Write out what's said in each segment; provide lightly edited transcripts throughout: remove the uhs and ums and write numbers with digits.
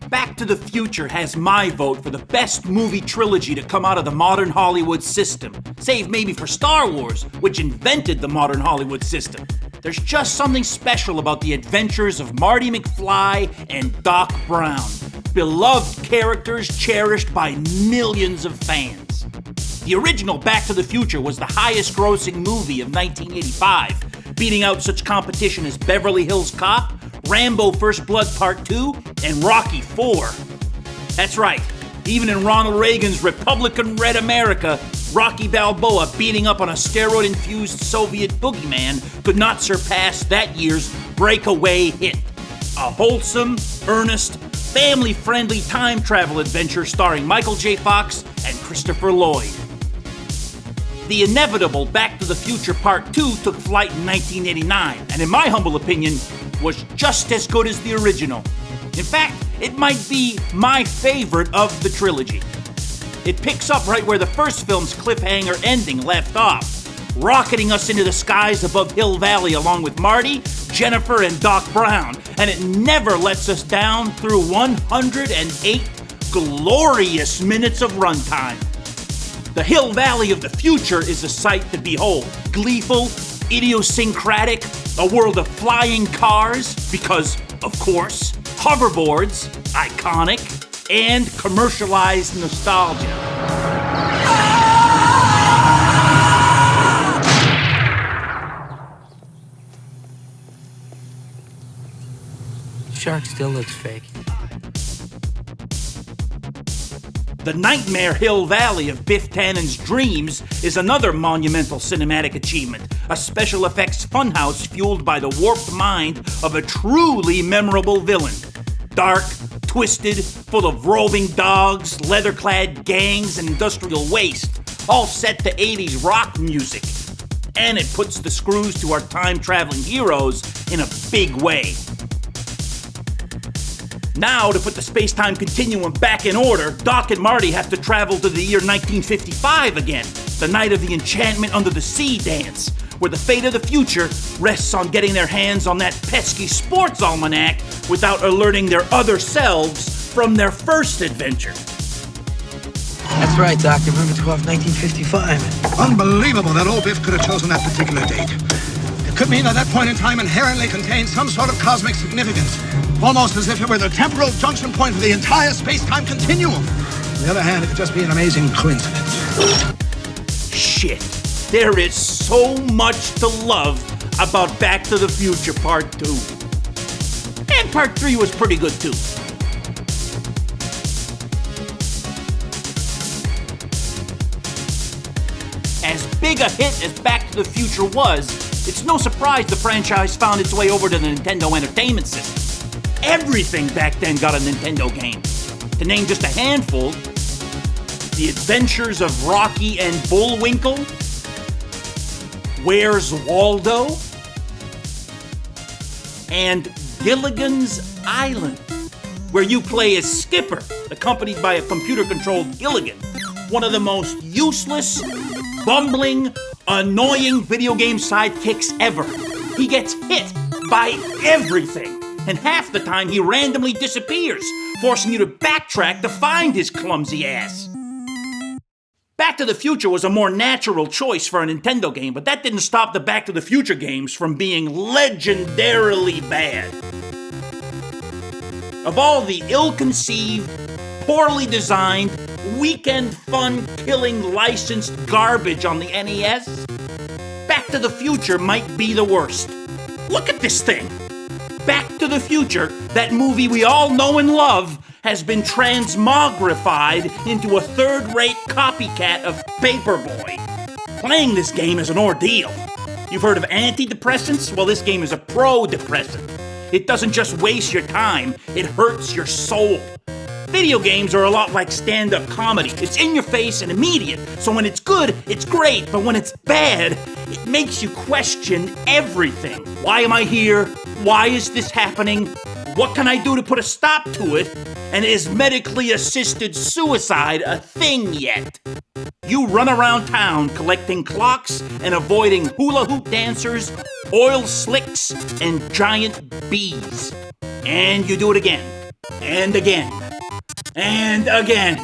Back to the Future has my vote for the best movie trilogy to come out of the modern Hollywood system, save maybe for Star Wars, which invented the modern Hollywood system. There's just something special about the adventures of Marty McFly and Doc Brown, beloved characters cherished by millions of fans. The original Back to the Future was the highest grossing movie of 1985, beating out such competition as Beverly Hills Cop, Rambo First Blood Part 2, and Rocky 4. That's right, even in Ronald Reagan's Republican-Red America, Rocky Balboa beating up on a steroid-infused Soviet boogeyman could not surpass that year's breakaway hit. A wholesome, earnest, family-friendly time travel adventure starring Michael J. Fox and Christopher Lloyd. The inevitable Back to the Future Part 2 took flight in 1989, and in my humble opinion, was just as good as the original. In fact, it might be my favorite of the trilogy. It picks up right where the first film's cliffhanger ending left off, rocketing us into the skies above Hill Valley along with Marty, Jennifer, and Doc Brown, and it never lets us down through 108 glorious minutes of runtime. The Hill Valley of the future is a sight to behold. Gleeful, idiosyncratic, a world of flying cars, because, of course, hoverboards, iconic, and commercialized nostalgia. Shark still looks fake. The Nightmare Hill Valley of Biff Tannen's dreams is another monumental cinematic achievement, a special effects funhouse fueled by the warped mind of a truly memorable villain. Dark, twisted, full of roving dogs, leather-clad gangs, and industrial waste, all set to 80s rock music. And it puts the screws to our time-traveling heroes in a big way. Now, to put the space-time continuum back in order, Doc and Marty have to travel to the year 1955 again, the night of the Enchantment Under the Sea dance, where the fate of the future rests on getting their hands on that pesky sports almanac without alerting their other selves from their first adventure. That's right, Doc. November 12, 1955. Unbelievable that old Biff could have chosen that particular date. It could mean that that point in time inherently contained some sort of cosmic significance. Almost as if it were the temporal junction point for the entire space-time continuum. On the other hand, it could just be an amazing coincidence. Shit. There is so much to love about Back to the Future Part 2. And Part 3 was pretty good too. As big a hit as Back to the Future was, it's no surprise the franchise found its way over to the Nintendo Entertainment System. Everything back then got a Nintendo game. To name just a handful, The Adventures of Rocky and Bullwinkle, Where's Waldo, and Gilligan's Island, where you play as Skipper, accompanied by a computer-controlled Gilligan, one of the most useless, bumbling, annoying video game sidekicks ever. He gets hit by everything. And half the time he randomly disappears, forcing you to backtrack to find his clumsy ass. Back to the Future was a more natural choice for a Nintendo game, but that didn't stop the Back to the Future games from being legendarily bad. Of all the ill-conceived, poorly designed, weekend fun-killing licensed garbage on the NES, Back to the Future might be the worst. Look at this thing! Back to the Future, that movie we all know and love, has been transmogrified into a third-rate copycat of Paperboy. Playing this game is an ordeal. You've heard of antidepressants? Well, this game is a pro-depressant. It doesn't just waste your time, it hurts your soul. Video games are a lot like stand-up comedy. It's in your face and immediate, so when it's good, it's great, but when it's bad, it makes you question everything. Why am I here? Why is this happening? What can I do to put a stop to it? And is medically assisted suicide a thing yet? You run around town collecting clocks and avoiding hula hoop dancers, oil slicks, and giant bees. And you do it again. And again. And again.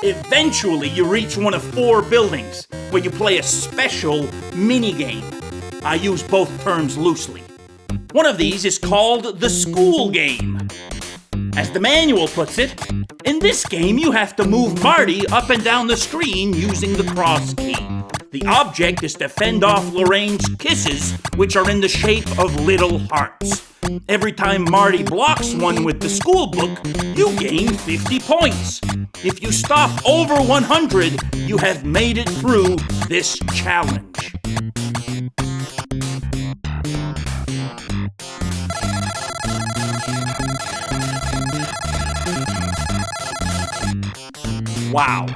Eventually, you reach one of 4 buildings where you play a special mini-game. I use both terms loosely. One of these is called the school game. As the manual puts it, in this game you have to move Marty up and down the screen using the cross key. The object is to fend off Lorraine's kisses, which are in the shape of little hearts. Every time Marty blocks one with the school book, you gain 50 points. If you stop over 100, you have made it through this challenge. Wow.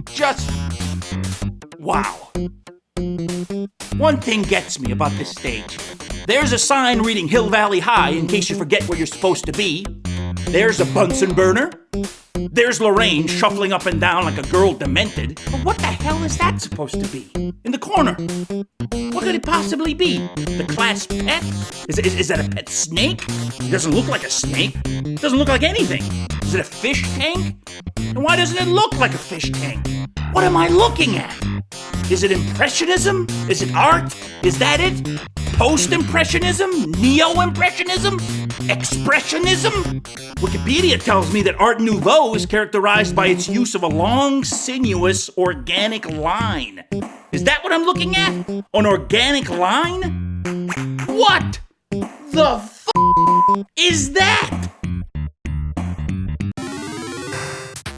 Just wow. One thing gets me about this stage. There's a sign reading Hill Valley High in case you forget where you're supposed to be. There's a Bunsen burner. There's Lorraine shuffling up and down like a girl demented. But what the hell is that supposed to be? In the corner. What could it possibly be? The class pet? Is that a pet snake? It doesn't look like a snake. It doesn't look like anything. Is it a fish tank? And why doesn't it look like a fish tank? What am I looking at? Is it Impressionism? Is it art? Is that it? Post-Impressionism? Neo-Impressionism? Expressionism? Wikipedia tells me that Art Nouveau is characterized by its use of a long, sinuous, organic line. Is that what I'm looking at? An organic line? What the f*** is that?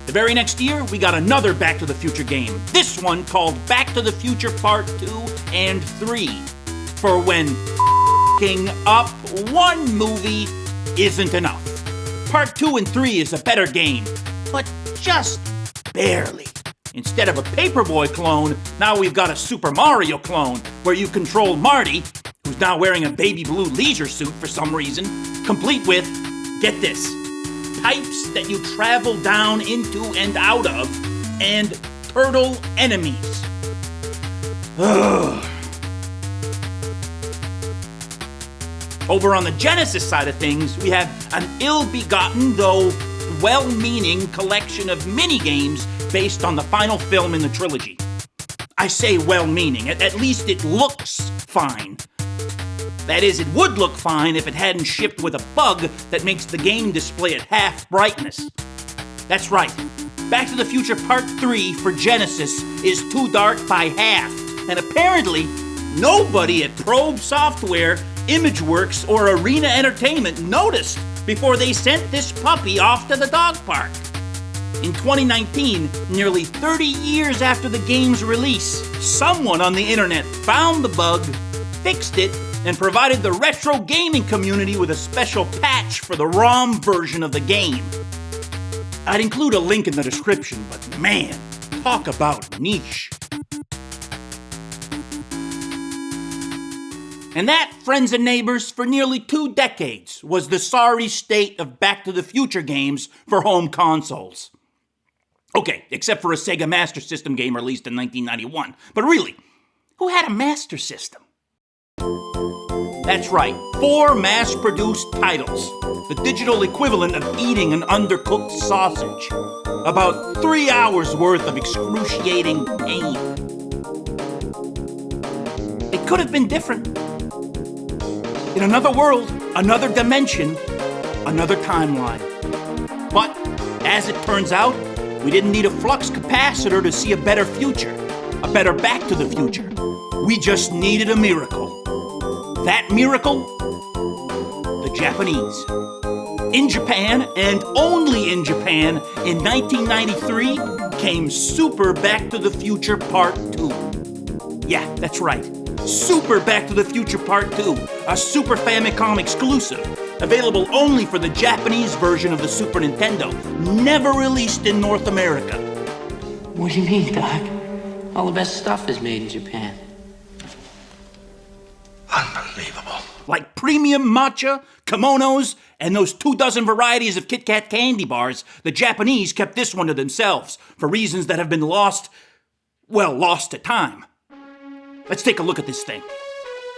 The very next year, we got another Back to the Future game. This one called Back to the Future Part 2 and 3. For when f***ing up one movie isn't enough. Part 2 and 3 is a better game, but just barely. Instead of a Paperboy clone, now we've got a Super Mario clone, where you control Marty, who's now wearing a baby blue leisure suit for some reason, complete with, get this, pipes that you travel down into and out of, and turtle enemies. Ugh. Over on the Genesis side of things, we have an ill-begotten, though well-meaning collection of mini-games based on the final film in the trilogy. I say well-meaning, at least it looks fine. That is, it would look fine if it hadn't shipped with a bug that makes the game display at half brightness. That's right, Back to the Future Part 3 for Genesis is too dark by half, and apparently nobody at Probe Software, ImageWorks, or Arena Entertainment noticed before they sent this puppy off to the dog park. In 2019, nearly 30 years after the game's release, someone on the internet found the bug, fixed it, and provided the retro gaming community with a special patch for the ROM version of the game. I'd include a link in the description, but man, talk about niche. And that, friends and neighbors, for nearly 2 decades, was the sorry state of Back to the Future games for home consoles. Okay, except for a Sega Master System game released in 1991. But really, who had a Master System? That's right, 4 mass-produced titles. The digital equivalent of eating an undercooked sausage. About 3 hours worth of excruciating pain. It could have been different. In another world, another dimension, another timeline. But, as it turns out, we didn't need a flux capacitor to see a better future, a better Back to the Future. We just needed a miracle. That miracle? The Japanese. In Japan, and only in Japan, in 1993, came Super Back to the Future Part 2. Yeah, that's right. Super Back to the Future Part 2, a Super Famicom exclusive, available only for the Japanese version of the Super Nintendo, never released in North America. What do you mean, Doc? All the best stuff is made in Japan. Unbelievable. Like premium matcha, kimonos, and those 24 varieties of Kit Kat candy bars, the Japanese kept this one to themselves, for reasons that have been lost to time. Let's take a look at this thing.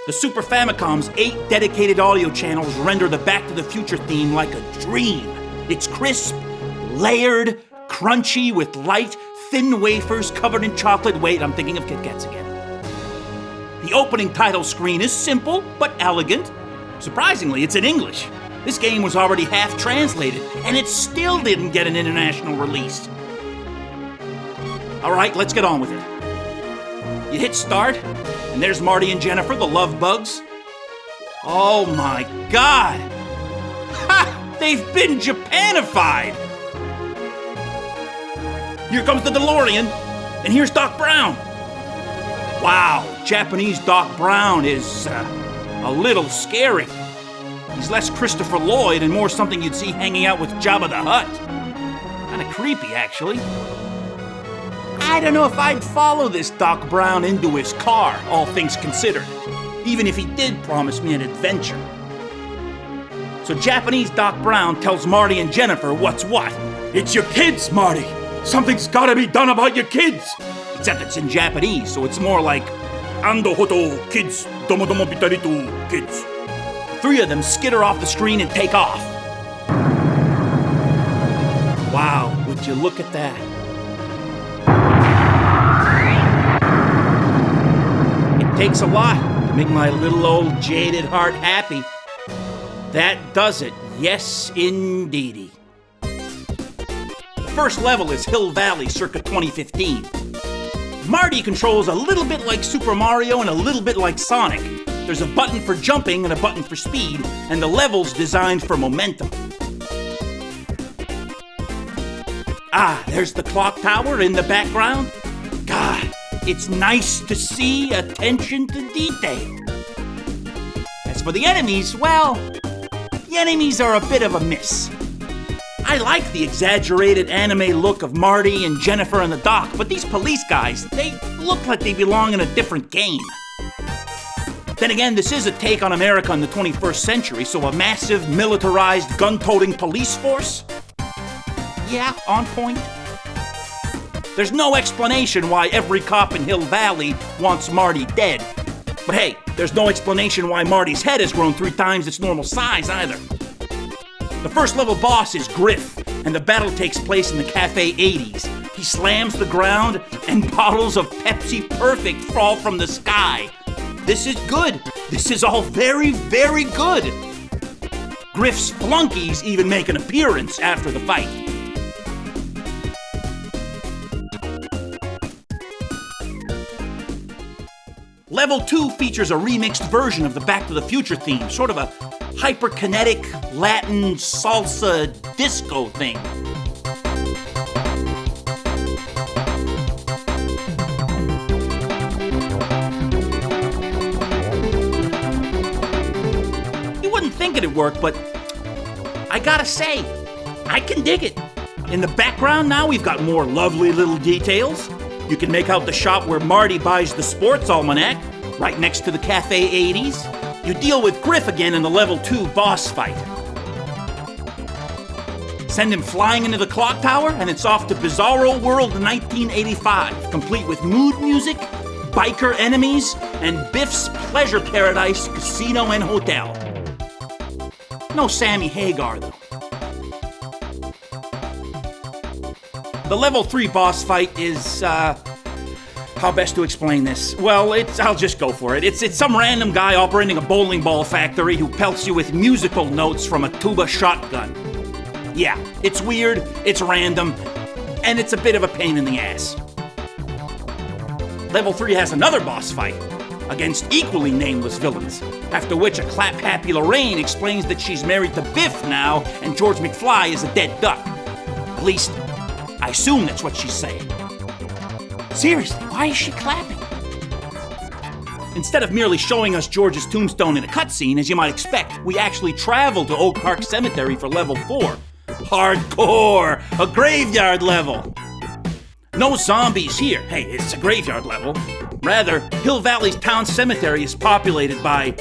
The Super Famicom's 8 dedicated audio channels render the Back to the Future theme like a dream. It's crisp, layered, crunchy, with light, thin wafers covered in chocolate. Wait, I'm thinking of Kit Kats again. The opening title screen is simple but elegant. Surprisingly, it's in English. This game was already half translated, and it still didn't get an international release. All right, let's get on with it. You hit start, and there's Marty and Jennifer, the love bugs. Oh my God! Ha! They've been Japanified! Here comes the DeLorean, and here's Doc Brown. Wow, Japanese Doc Brown is a little scary. He's less Christopher Lloyd and more something you'd see hanging out with Jabba the Hutt. Kinda creepy, actually. I don't know if I'd follow this Doc Brown into his car, all things considered, even if he did promise me an adventure. So Japanese Doc Brown tells Marty and Jennifer what's what. It's your kids, Marty! Something's gotta be done about your kids! Except it's in Japanese, so it's more like Ando hoto kids, domo domo bitaritu kids. The 3 of them skitter off the screen and take off. Wow, would you look at that? It takes a lot to make my little old jaded heart happy. That does it, yes indeedy. The first level is Hill Valley circa 2015. Marty controls a little bit like Super Mario and a little bit like Sonic. There's a button for jumping and a button for speed, and the level's designed for momentum. Ah, there's the clock tower in the background. God, it's nice to see attention to detail. As for the enemies, well, the enemies are a bit of a miss. I like the exaggerated anime look of Marty and Jennifer and the Doc, but these police guys, they look like they belong in a different game. Then again, this is a take on America in the 21st century, so a massive, militarized, gun-toting police force? Yeah, on point. There's no explanation why every cop in Hill Valley wants Marty dead. But hey, there's no explanation why Marty's head has grown 3 times its normal size either. The first level boss is Griff, and the battle takes place in the Cafe 80s. He slams the ground, and bottles of Pepsi Perfect fall from the sky. This is good. This is all very, very good. Griff's flunkies even make an appearance after the fight. Level 2 features a remixed version of the Back to the Future theme, sort of a hyperkinetic Latin salsa disco thing. You wouldn't think it'd work, but I gotta say, I can dig it. In the background now, we've got more lovely little details. You can make out the shop where Marty buys the sports almanac, right next to the Cafe 80s. You deal with Griff again in the Level 2 boss fight. Send him flying into the clock tower, and it's off to Bizarro World 1985, complete with mood music, biker enemies, and Biff's Pleasure Paradise Casino and Hotel. No Sammy Hagar, though. The Level 3 boss fight is, how best to explain this? Well, I'll just go for it. It's some random guy operating a bowling ball factory who pelts you with musical notes from a tuba shotgun. Yeah, it's weird, it's random, and it's a bit of a pain in the ass. Level 3 has another boss fight against equally nameless villains, after which a clap-happy Lorraine explains that she's married to Biff now and George McFly is a dead duck. At least, I assume that's what she's saying. Seriously, why is she clapping? Instead of merely showing us George's tombstone in a cutscene, as you might expect, we actually travel to Oak Park Cemetery for Level 4. Hardcore! A graveyard level! No zombies here. Hey, it's a graveyard level. Rather, Hill Valley's town cemetery is populated by,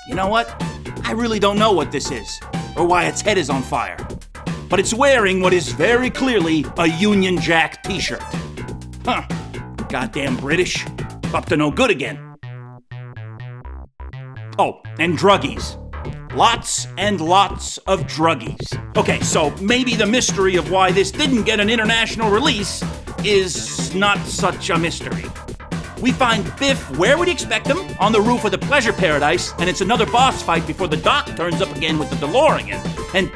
you know what? I really don't know what this is, or why its head is on fire. But it's wearing what is very clearly a Union Jack t-shirt. Huh. Goddamn British. Up to no good again. Oh, and druggies. Lots and lots of druggies. Okay, so maybe the mystery of why this didn't get an international release is not such a mystery. We find Biff where we'd expect him, on the roof of the pleasure paradise, and it's another boss fight before the Doc turns up again with the DeLorean. And,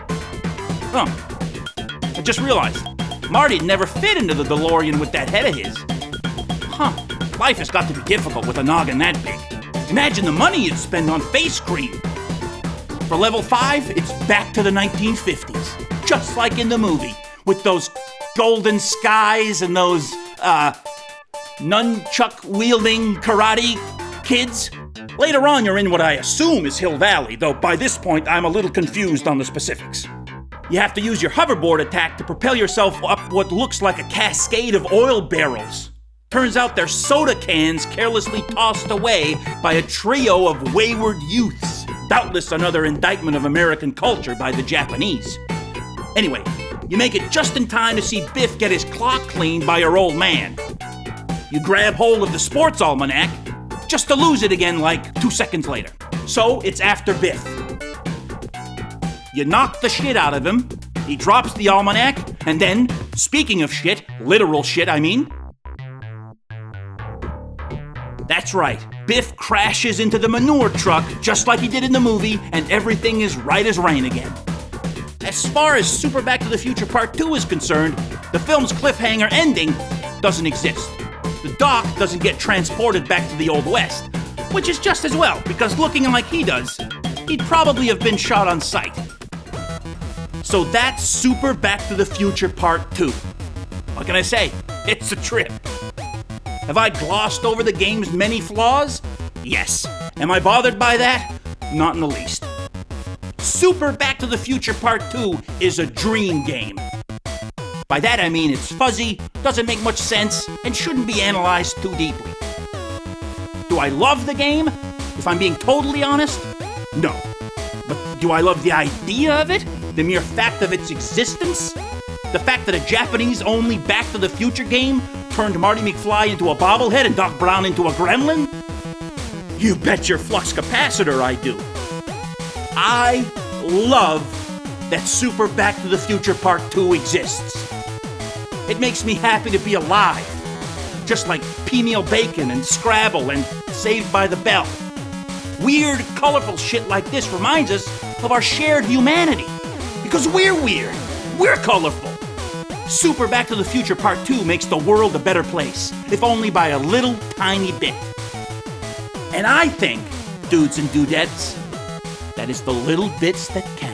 I just realized, Marty'd never fit into the DeLorean with that head of his. Life has got to be difficult with a noggin that big. Imagine the money you'd spend on face cream. For level 5, it's back to the 1950s, just like in the movie, with those golden skies and those, nunchuck-wielding karate kids. Later on, you're in what I assume is Hill Valley, though by this point, I'm a little confused on the specifics. You have to use your hoverboard attack to propel yourself up what looks like a cascade of oil barrels. Turns out they're soda cans carelessly tossed away by a trio of wayward youths. Doubtless another indictment of American culture by the Japanese. Anyway, you make it just in time to see Biff get his clock cleaned by your old man. You grab hold of the sports almanac, just to lose it again like 2 seconds later. So it's after Biff. You knock the shit out of him, he drops the almanac, and then, speaking of shit, literal shit I mean, that's right, Biff crashes into the manure truck just like he did in the movie, and everything is right as rain again. As far as Super Back to the Future Part 2 is concerned, the film's cliffhanger ending doesn't exist. The Doc doesn't get transported back to the Old West, which is just as well, because looking like he does, he'd probably have been shot on sight. So that's Super Back to the Future Part 2. What can I say? It's a trip. Have I glossed over the game's many flaws? Yes. Am I bothered by that? Not in the least. Super Back to the Future Part 2 is a dream game. By that I mean it's fuzzy, doesn't make much sense, and shouldn't be analyzed too deeply. Do I love the game? If I'm being totally honest, no. But do I love the idea of it? The mere fact of its existence? The fact that a Japanese-only Back to the Future game turned Marty McFly into a bobblehead and Doc Brown into a gremlin? You bet your flux capacitor I do. I love that Super Back to the Future Part 2 exists. It makes me happy to be alive, just like Peniel Bacon and Scrabble and Saved by the Bell. Weird, colorful shit like this reminds us of our shared humanity, because we're weird, we're colorful. Super Back to the Future Part 2 makes the world a better place, if only by a little tiny bit. And I think, dudes and dudettes, that is the little bits that count.